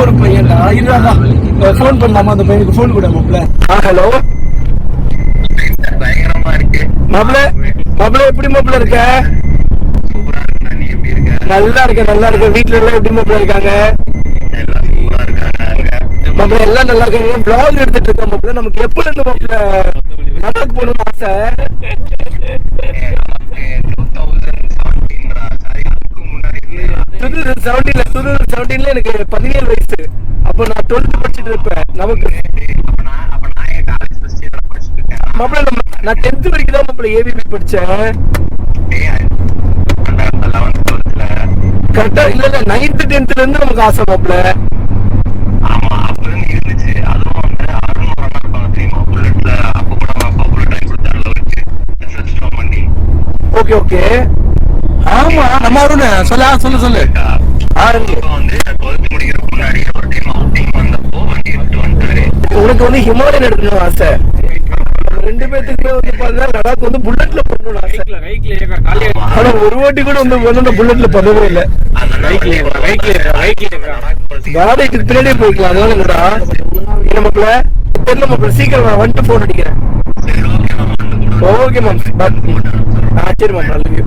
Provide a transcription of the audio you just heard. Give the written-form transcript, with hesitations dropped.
ஒரு பையன் இருடா போன் பண்ணலாமா அந்த பையனுக்கு போன் கூட மாப்ள. ஹலோ பயங்கரமா இருக்கு மாப்ள எப்படி மாப்ள இருக்க? சூப்பரா இருக்கா? நீ எப்படி இருக்க? நல்லா இருக்க. வீட்டுல எல்லாம் எப்படி மாப்ள இருக்காங்க? எல்லாம் சூப்பரா இருக்காங்க மாப்ள. எல்லாம் நல்லா இருக்காங்க. பிளாக் எடுத்துட்டு இருக்கேன் மாப்ள. நமக்கு எப்ப இருந்து மாப்ள லடாக் போகணும்னு ஆசை? 2017 எனக்கு 17 வயசு. அப்ப நான் 12th படிச்சுட்டு இருப்பேன். நமக்கு மாப்ள நான் 10th வரைக்கும் தான் மாப்ள ஏவிபி படிச்சேன். கரெக்டா இல்ல 9th 10th இருந்து நமக்கு ஆசை மாப்ள. ஆமா அப்ப இருந்து இருந்துச்சு. அதுவும் வந்து 600 இருப்பாங்க தெரியுமா புல்லட்ல. அப்ப கூட அப்பா புல்லட் வாங்கி கொடுத்தாருல வச்சு எஸ்எஸ் பண்ணி. ஓகே ஆமா நம்ம அருண் சொல்லு வந்து 12th முடிக்கிற முன்னாடி ஒரு டைம் அவுட்டிங் வந்தப்போ வண்டி எடுத்து வந்துட்டாரு. உனக்கு வந்து ஹிமாலயன் எடுக்கணும் ஆசை. ரெண்டு பேத்துக்குமே வந்து பாத்தீங்கன்னா லடாக் வந்து புல்லட்ல பண்ணணும் ஆசை. ஆனா ஒரு வாட்டி கூட வந்து புல்லட்ல பண்ணவே இல்லை. காலைக்கு பின்னாடியே போய்க்கலாம். அதனால என்னடா நமக்குள்ள தெரியல மாப்ள. சீக்கிரம் நான் வந்துட்டு போன் அடிக்கிறேன். Okay ma'am. சரி மேம். நல்லது.